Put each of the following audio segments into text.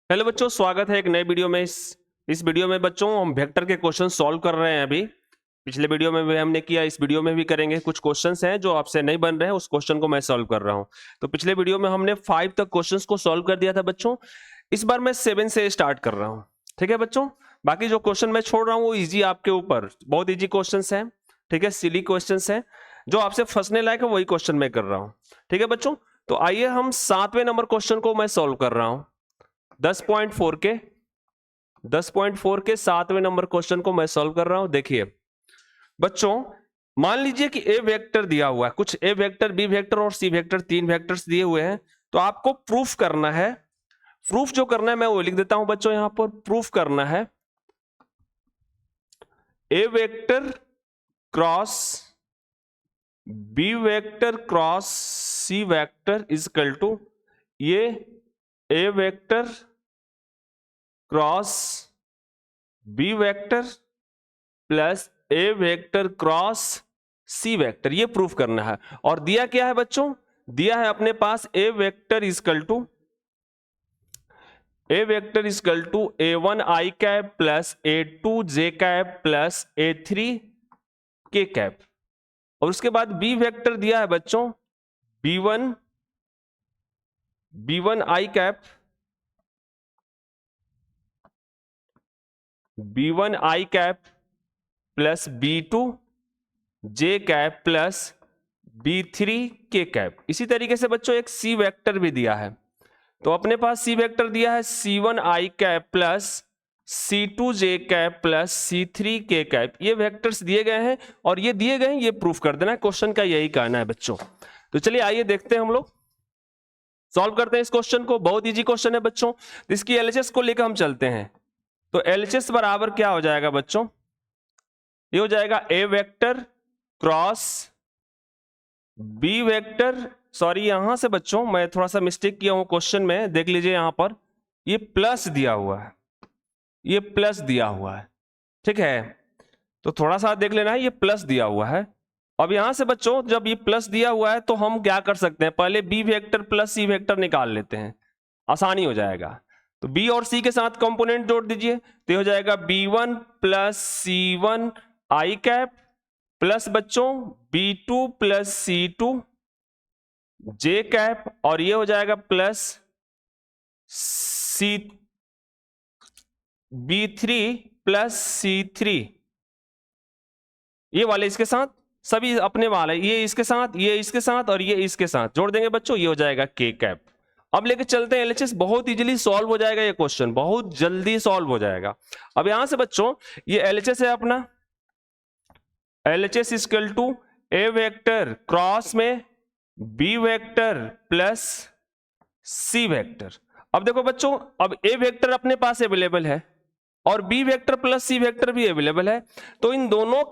Hello बच्चों, स्वागत है एक नए वीडियो में। इस वीडियो में बच्चों हम वेक्टर के क्वेश्चन सॉल्व कर रहे हैं। अभी पिछले वीडियो में भी हमने किया, इस वीडियो में भी करेंगे। कुछ क्वेश्चंस हैं जो आपसे नहीं बन रहे हैं, उस क्वेश्चन को मैं सॉल्व कर रहा हूं। तो पिछले वीडियो में हमने 5 तक क्वेश्चंस को सॉल्व कर दिया था बच्चों। इस बार मैं 7 से स्टार्ट कर रहा हूँ। ठीक है बच्चों, बाकी जो क्वेश्चन मैं छोड़ रहा हूँ वो ईजी आपके ऊपर, बहुत ईजी क्वेश्चन है। ठीक है, सिली क्वेश्चन है, जो आपसे फंसने लायक है वही क्वेश्चन मैं कर रहा हूँ। ठीक है बच्चों, तो आइए हम 7वें नंबर क्वेश्चन को मैं सॉल्व कर रहा हूँ। 10.4 के 7वें नंबर क्वेश्चन को मैं सॉल्व कर रहा हूं। देखिए बच्चों, मान लीजिए कि ए वेक्टर दिया हुआ है, कुछ ए वेक्टर, बी वेक्टर और सी वेक्टर, 3 वेक्टर्स दिए हुए हैं। तो आपको प्रूफ करना है। प्रूफ जो करना है मैं वो लिख देता हूं बच्चों, यहां पर प्रूफ करना है A vector cross B vector cross C vector is equal to ये A vector cross B vector plus A vector cross C vector, ये प्रूफ करना है। और दिया क्या है बच्चों? दिया है अपने पास A vector is equal to A1 I cap plus A2 J cap plus A3 K cap. और उसके बाद बी वेक्टर दिया है बच्चों B1 I cap, B1 I cap plus B2 J cap plus B3 K cap. इसी तरीके से बच्चों एक सी वेक्टर भी दिया है। तो अपने पास सी वेक्टर दिया है C1 I cap plus C2 J cap plus C3 K cap. ये वेक्टर्स दिए गए हैं और ये दिए गए हैं, ये प्रूफ कर देना है। क्वेश्चन का यही कहना है बच्चों। तो चलिए आइए देखते हैं, हम लोग सॉल्व करते हैं इस क्वेश्चन को। बहुत इजी क्वेश्चन है बच्चों। तो इसकी एलएचएस को लेकर हम चलते हैं। तो एलएचएस बराबर क्या हो जाएगा बच्चों? ये हो जाएगा A vector cross B vector, sorry यहां से बच्चों मैं थोड़ा सा मिस्टेक किया हूं क्वेश्चन में, देख लीजिए यहां पर ये प्लस दिया हुआ है, ये प्लस दिया हुआ है। ठीक है, तो थोड़ा सा देख लेना है, ये प्लस दिया हुआ है। अब यहां से बच्चों जब ये प्लस दिया हुआ है तो हम क्या कर सकते हैं, पहले B vector plus C vector निकाल लेते हैं, आसानी हो जाएगा। तो बी और सी के साथ कंपोनेंट जोड़ दीजिए, तो ये हो जाएगा B1 plus C1 I cap plus बच्चों B2 plus C2 J cap, और ये हो जाएगा प्लस B3 प्लस C3, ये वाले इसके साथ, सभी अपने वाले, ये इसके साथ, ये इसके साथ और ये इसके साथ जोड़ देंगे बच्चों, ये हो जाएगा K कैप। अब लेके चलते हैं एलएचएस, बहुत इजीली सॉल्व हो जाएगा ये क्वेश्चन, बहुत जल्दी सॉल्व हो जाएगा। अब यहां से बच्चों ये एलएचएस है अपना, LHS equal to A vector cross में B vector plus C vector. अब देखो बच्चों, अब ए वेक्टर अपने पास अवेलेबल है और B vector plus C vector भी अवेलेबल है। तो इन दोनों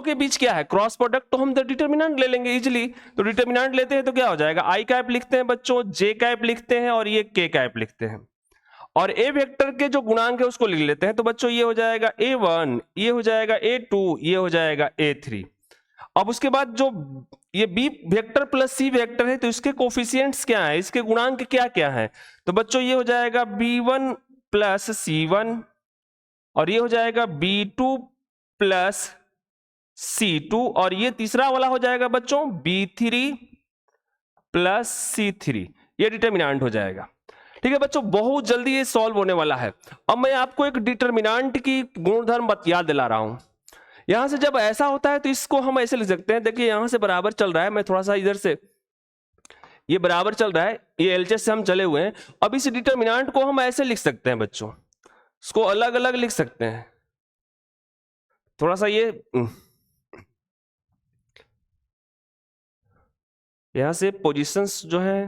के बीच क्या है, क्रॉस प्रोडक्ट। तो हम डिटर्मिनेंट ले लेंगे इजीली। तो डिटर्मिनेंट लेते हैं तो क्या हो जाएगा, आई कैप लिखते हैं बच्चों, जे कैप लिखते हैं और ये के कैप लिखते हैं। और ए वेक्टर के जो गुणांक है उसको लिख लेते हैं। तो बच्चों ये हो जाएगा A1, ये हो जाएगा A2, ये हो जाएगा A3। अब उसके बाद जो ये B vector plus C vector है तो इसके कोफिशिएंट्स क्या है, इसके गुणांक क्या क्या है। तो बच्चों ये हो जाएगा B1 प्लस C1 और ये हो जाएगा B2 प्लस C2 और ये तीसरा वाला हो जाएगा बच्चों B3 प्लस C3। ये डिटर्मिनेंट हो जाएगा। ठीक है बच्चों, बहुत जल्दी ये सॉल्व होने वाला है। अब मैं आपको एक डिटर्मिनेंट की गुणधर्म याद दिला रहा हूं। यहां से जब ऐसा होता है तो इसको हम ऐसे लिख सकते हैं, देखिए यहां से बराबर चल रहा है, मैं थोड़ा सा इधर से, ये बराबर चल रहा है, ये एलएचएस से हम चले हुए हैं। अब इस डिटर्मिनेंट को हम ऐसे लिख सकते हैं बच्चों, इसको अलग अलग लिख सकते हैं। थोड़ा सा ये यहां से पोजीशंस जो है,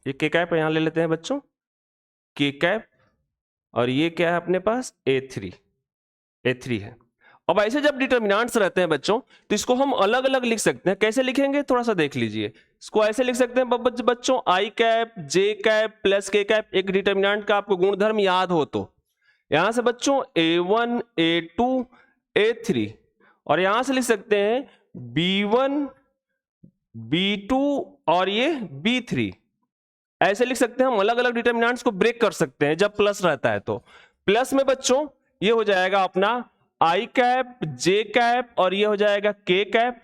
ये के कैप यहां ले लेते हैं बच्चों, के कैप, और ये क्या है अपने पास A3 है। अब ऐसे जब डिटर्मिनेंट्स रहते हैं बच्चों तो इसको हम अलग अलग लिख सकते हैं। कैसे लिखेंगे थोड़ा सा देख लीजिए। इसको ऐसे लिख सकते हैं बच्चों, आई कैप जे कैप प्लस के कैप। एक डिटर्मिनेंट का आपको गुणधर्म याद हो तो यहां से बच्चों A1 A2 A3, और यहां से लिख सकते हैं B1 B2 और ये B3। ऐसे लिख सकते हैं हम, अलग अलग डिटर्मिनेंट्स को ब्रेक कर सकते हैं जब प्लस रहता है। तो प्लस में बच्चों ये हो जाएगा अपना आई कैप, जे कैप, और ये हो जाएगा के कैप,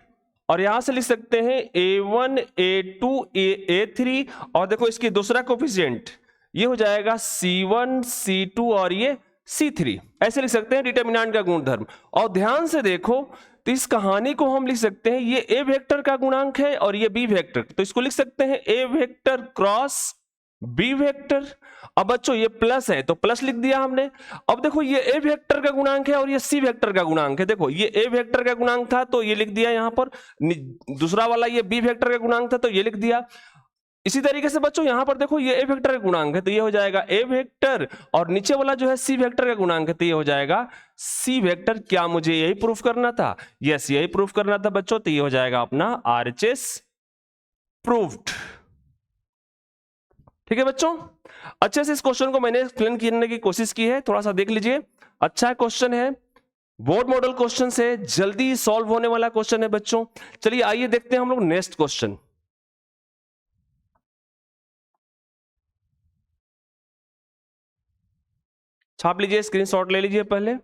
और यहां से लिख सकते हैं A1 A2 A3, और देखो इसकी दूसरा कोफिशिएंट ये हो जाएगा C1 C2 और ये C3। ऐसे लिख सकते हैं डिटर्मिनेंट का गुणधर्म। और ध्यान से देखो तो इस कहानी को हम लिख सकते हैं, ये ए वेक्टर का गुणांक है और ये बी वेक्टर, तो इसको लिख सकते हैं ए वेक्टर क्रॉस बी वेक्टर। अब बच्चों ये प्लस है तो प्लस लिख दिया हमने। अब देखो ये ए वेक्टर का गुणांक है और ये सी वेक्टर का गुणांक है। देखो ये ए वेक्टर का गुणांक था तो ये लिख दिया यहां पर, दूसरा वाला ये बी वेक्टर का गुणांक था तो ये लिख दिया। इसी तरीके से बच्चों यहां पर देखो ये ए वेक्टर का गुणांक है तो ये हो जाएगा ए वेक्टर, और नीचे वाला जो है सी वेक्टर का गुणांक है तो ये हो जाएगा सी वेक्टर। क्या मुझे यही प्रूफ करना था? यस, यही प्रूफ करना था बच्चों, तो ये हो जाएगा अपना RHS प्रूव्ड। ठीक है बच्चों, अच्छे से इस क्वेश्चन को मैंने एक्सप्लेन करने की कोशिश की है, थोड़ा सा देख लीजिए। अच्छा क्वेश्चन है, बोर्ड मॉडल क्वेश्चन से जल्दी सॉल्व होने वाला क्वेश्चन है बच्चों। चलिए आइए देखते हैं हम लोग नेक्स्ट क्वेश्चन। छाप लीजिए, स्क्रीनशॉट ले लीजिए पहले।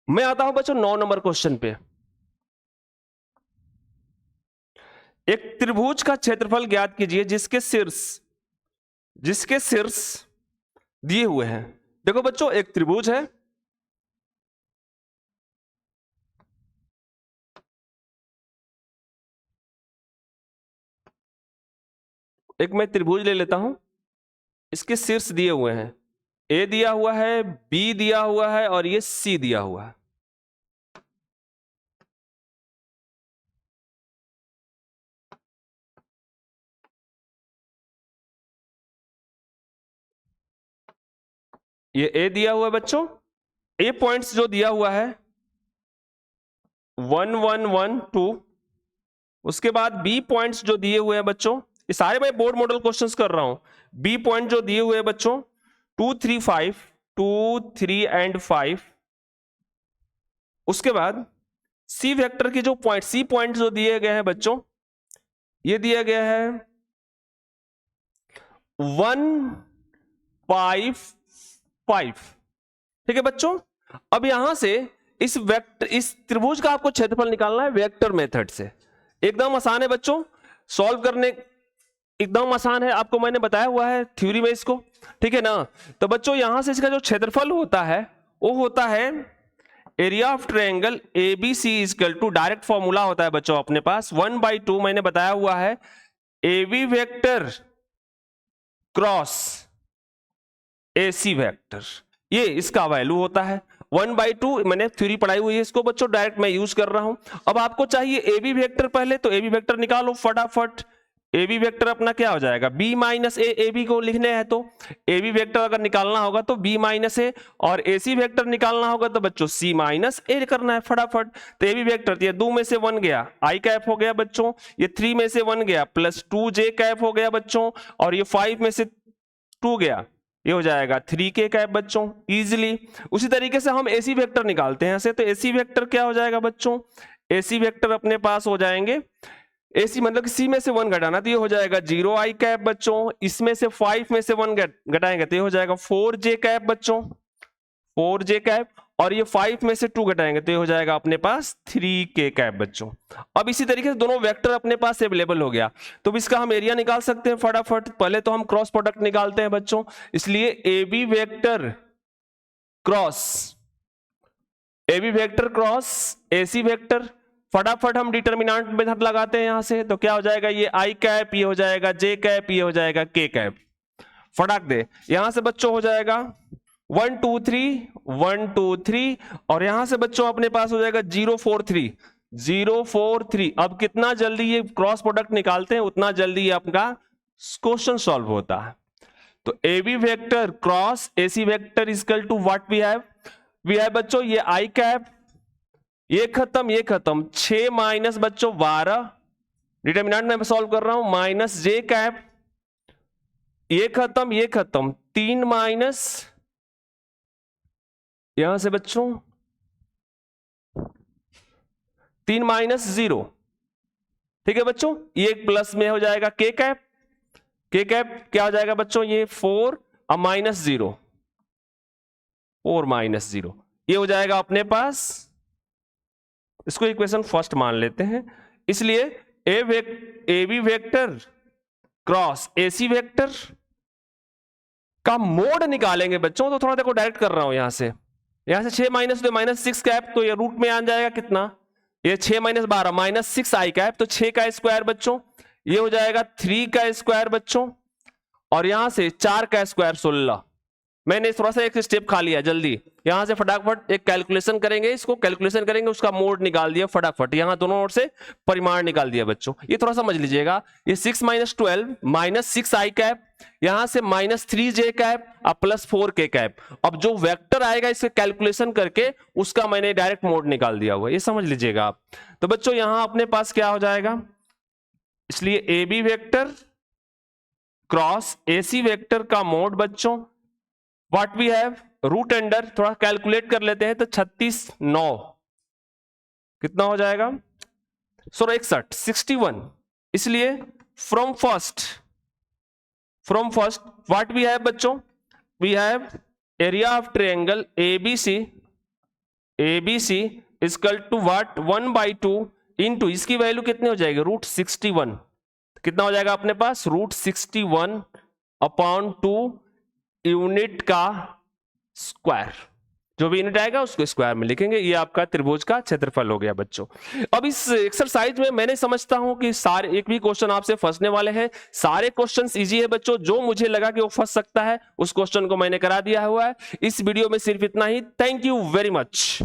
मैं आता हूं बच्चों 9 नंबर क्वेश्चन पे। एक त्रिभुज का क्षेत्रफल ज्ञात कीजिए जिसके शीर्ष दिए हुए हैं। देखो बच्चों एक त्रिभुज है, एक मैं त्रिभुज ले लेता हूं, इसके शीर्ष दिए हुए हैं, ए दिया हुआ है, बी दिया हुआ है और ये सी दिया हुआ है। ये ए दिया हुआ है बच्चों, ए पॉइंट्स जो दिया हुआ है 1 1 1 2, उसके बाद बी पॉइंट्स जो दिए हुए हैं बच्चों, ये सारे मैं बोर्ड मॉडल क्वेश्चंस कर रहा हूं। बी पॉइंट जो दिए हुए हैं बच्चों 2 3 5, 2 3 एंड 5। उसके बाद सी वेक्टर के जो पॉइंट, सी पॉइंट जो दिए गए हैं बच्चों, ये दिया गया है 1 5 5। ठीक है बच्चों, अब यहां से इस त्रिभुज का आपको क्षेत्रफल निकालना है वेक्टर मेथड से। एकदम आसान है बच्चों, सॉल्व करने एकदम आसान है, आपको मैंने बताया हुआ है थ्योरी में इसको। ठीक है ना, तो बच्चों यहां से इसका जो क्षेत्रफल होता है वो होता है area of triangle ABC equal to, direct formula होता है बच्चों अपने पास 1/2, मैंने बताया हुआ है AB vector cross AC vector, ये इसका वैल्यू होता है 1/2। मैंने थ्योरी पढ़ाई हुई है इसको बच्चों, डायरेक्ट मैं यूज कर रहा हूं। अब आपको चाहिए AB वेक्टर पहले, तो AB वेक्टर निकालो फटाफट। AB वेक्टर अपना क्या हो जाएगा, B माइनस ए, AB को लिखने हैं तो AB वेक्टर अगर निकालना होगा तो B माइनस ए, और AC वेक्टर निकालना होगा तो बच्चों C माइनस ए करना है फटाफट। तो AB वेक्टर ये 2 में से 1 गया, I कैप हो गया बच्चों, ये 3 में से 1 गया, प्लस 2J कैप हो गया बच्चों, और ये 5 में से 2 गया, ये हो जाएगा 3K कैप बच्चों इजीली। उसी तरीके से हम AC वेक्टर निकालते हैं ऐसे, तो AC वेक्टर क्या हो जाएगा बच्चों, AC वेक्टर अपने पास हो जाएंगे, AC मतलब कि C में से 1 घटाना, तो ये हो जाएगा 0I कैप बच्चों, इसमें से 5 में से 1 घटाएंगे तो ये हो जाएगा 4J कैप बच्चों, 4J कैप, और ये 5 में से 2 घटाएंगे तो ये हो जाएगा अपने पास 3K कैप बच्चों। अब इसी तरीके से दोनों वेक्टर अपने पास अवेलेबल हो गया, तो इसका हम एरिया निकाल सकते हैं फटाफट। पहले तो हम क्रॉस प्रोडक्ट निकालते हैं बच्चों, इसलिए AB vector cross AC vector, फटाफट हम डिटर्मिनेंट मेथड लगाते हैं यहां से, तो क्या हो जाएगा, ये I कैप, ये हो जाएगा J कैप, ये हो जाएगा K कैप। फटाक दे यहां से बच्चों हो जाएगा 1 2 3 1 2 3, और यहां से बच्चों अपने पास हो जाएगा 0 4 3 0 4 3। अब कितना जल्दी ये क्रॉस प्रोडक्ट निकालते हैं उतना जल्दी ये आपका क्वेश्चन सॉल्व होता है। तो AB vector cross AC vector equal to what we have बच्चों, ये I कैप, ये खत्म 6 माइनस बच्चों 12, डिटर्मिनेंट में सॉल्व कर रहा हूं, माइनस J कैप, ये खत्म 3 माइनस यहां से बच्चों 3 माइनस 0, ठीक है बच्चों, ये प्लस में हो जाएगा k कैप, k कैप क्या हो जाएगा बच्चों, ये 4 और माइनस 0, 4 माइनस 0, ये हो जाएगा अपने पास, इसको इक्वेशन फर्स्ट मान लेते हैं। इसलिए A B vector cross A C vector का मोड निकालेंगे बच्चों, तो थोड़ा देखो डायरेक्ट कर रहा हूं यहां से 6 माइनस 2 माइनस 6 कैप, तो ये रूट में आ जाएगा कितना, ये 6 माइनस 12 माइनस 6 आई कैप, तो 6 का स्क्वायर बच्चों, ये हो जाएगा 3 का स्क्वायर बच्चों, और यहां से 4 का स्क्वायर 16। मैंने थोड़ा सा एक स्टेप खा लिया जल्दी, यहां से फटाफट एक कैलकुलेशन करेंगे, इसको कैलकुलेशन करेंगे, उसका मोड निकाल दिया फटाफट, यहां दोनों ओर से परिमाण निकाल दिया बच्चों। ये थोड़ा समझ लीजिएगा, ये 6 माइनस 12 माइनस 6 आई कैप, यहां से माइनस 3 जे कैप और प्लस 4 के कैप। अब जो वेक्टर आएगा इसके कैलकुलेशन करके उसका मैंने डायरेक्ट मोड निकाल दिया हुआ, ये समझ लीजिएगा आप। तो बच्चों यहां अपने पास क्या हो जाएगा, इसलिए A B vector cross A C vector का मोड बच्चों, what we have, root under, थोड़ा कैलकुलेट कर लेते हैं, तो 36 9 कितना हो जाएगा, 61, इसलिए from first what we have बच्चों, we have area of triangle ABC equal to what 1/2 into, इसकी वैल्यू कितनी हो जाएगी, रूट 61, कितना हो जाएगा अपने पास, रूट 61 अपॉन 2 यूनिट का स्क्वायर, जो भी यूनिट आएगा उसको स्क्वायर में लिखेंगे। ये आपका त्रिभुज का क्षेत्रफल हो गया बच्चों। अब इस एक्सरसाइज में मैंने समझता हूं कि सारे एक भी क्वेश्चन आपसे फंसने वाले हैं, सारे क्वेश्चंस इजी है बच्चों, जो मुझे लगा कि वो फंस सकता है उस क्वेश्चन को मैंने करा दिया हुआ है। इस वीडियो में सिर्फ इतना ही, थैंक यू वेरी मच।